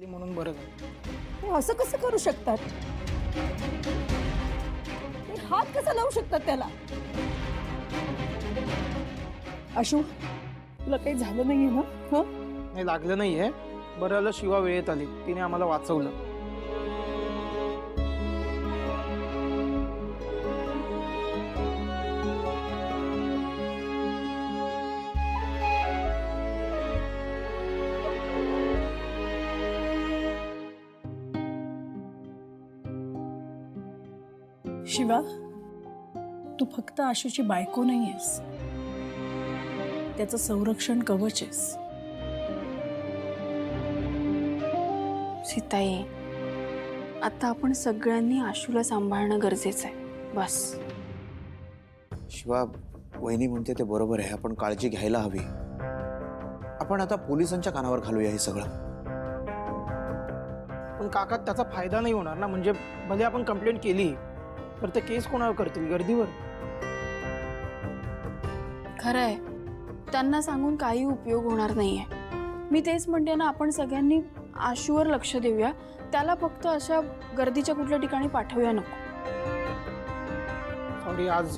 आली म्हणून बरं झालं. हे असं कसं करू शकतात? हे हात कसा लावू शकतात त्याला? आशू, तुला काही झालं नाहीये ना? नाही लागलं नाहीये. बरं झालं शिवा वेळेत आली, तिने आम्हाला वाचवलं. शिवा, तू फक्त आशूची बायको नाहीयेस, त्याचं संरक्षण कवच आहेस. सीताई, आता आपण सगळ्यांनी आशूला सांभाळणं गरजेचं आहे. बस. शिवा, वहिनी म्हणते ते बरोबर आहे. आपण काळजी घ्यायला हवी. आपण आता पोलिसांच्या कानावर घालूया हे सगळं. पण काका त्याचा फायदा नाही होणार ना. म्हणजे भले आपण कंप्लेंट केली तर ते केस कोणावर करतील? गर्दीवर. खरंय, त्यांना सांगून काही उपयोग होणार नाहीये. मी तेच म्हणते ना, आपण सगळ्यांनी आशूवर लक्ष देऊया. त्याला फक्त अशा गर्दीच्या कुठल्या ठिकाणी पाठवूया नको. सॉरी, आज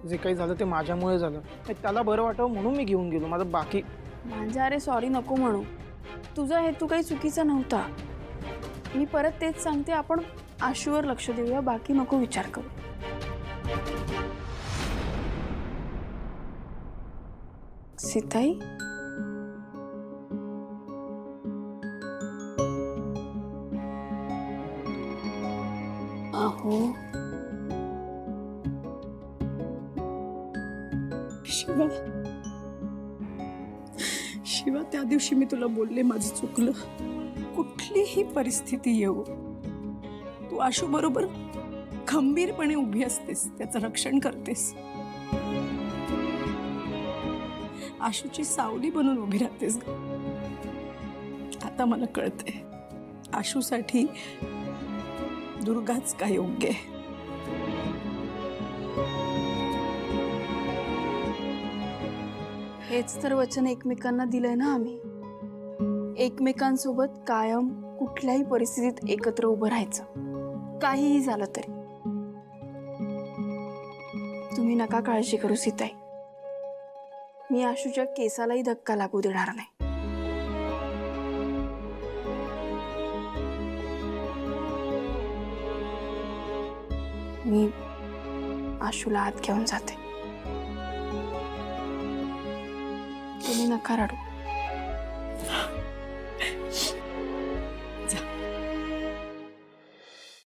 जे काही झालं ते माझ्यामुळे झालं. त्याला बरं वाटावं म्हणून मी घेऊन गेलो. माझं बाकी म्हणजे अरे सॉरी नको म्हणू. तुझा हेतू काही चुकीचा नव्हता. मी परत तेच सांगते, आपण आशूवर लक्ष देऊया, बाकी नको विचार करू. सीताई, अहो शिवा, शिवा, त्या दिवशी मी तुला बोलले माझं चुकलं. कुठलीही परिस्थिती येऊ, तू आशू बरोबर खंबीरपणे उभी असतेस, त्याचं रक्षण करतेस, आशूची सावली बनून उभी राहतेस. आता मला कळतंय, आशूसाठी दुर्गाच काय योग्य आहे. हेच तर वचन एकमेकांना दिलंय ना आम्ही. एकमेकांसोबत कायम कुठल्याही परिस्थितीत एकत्र उभं राहायचं, काहीही झालं तरी. तुम्ही नका काळजी करू सीताई. मी आशूच्या केसालाही धक्का लागू देणार नाही. मी आशूला आत घेऊन जाते. तुम्ही नका रडू.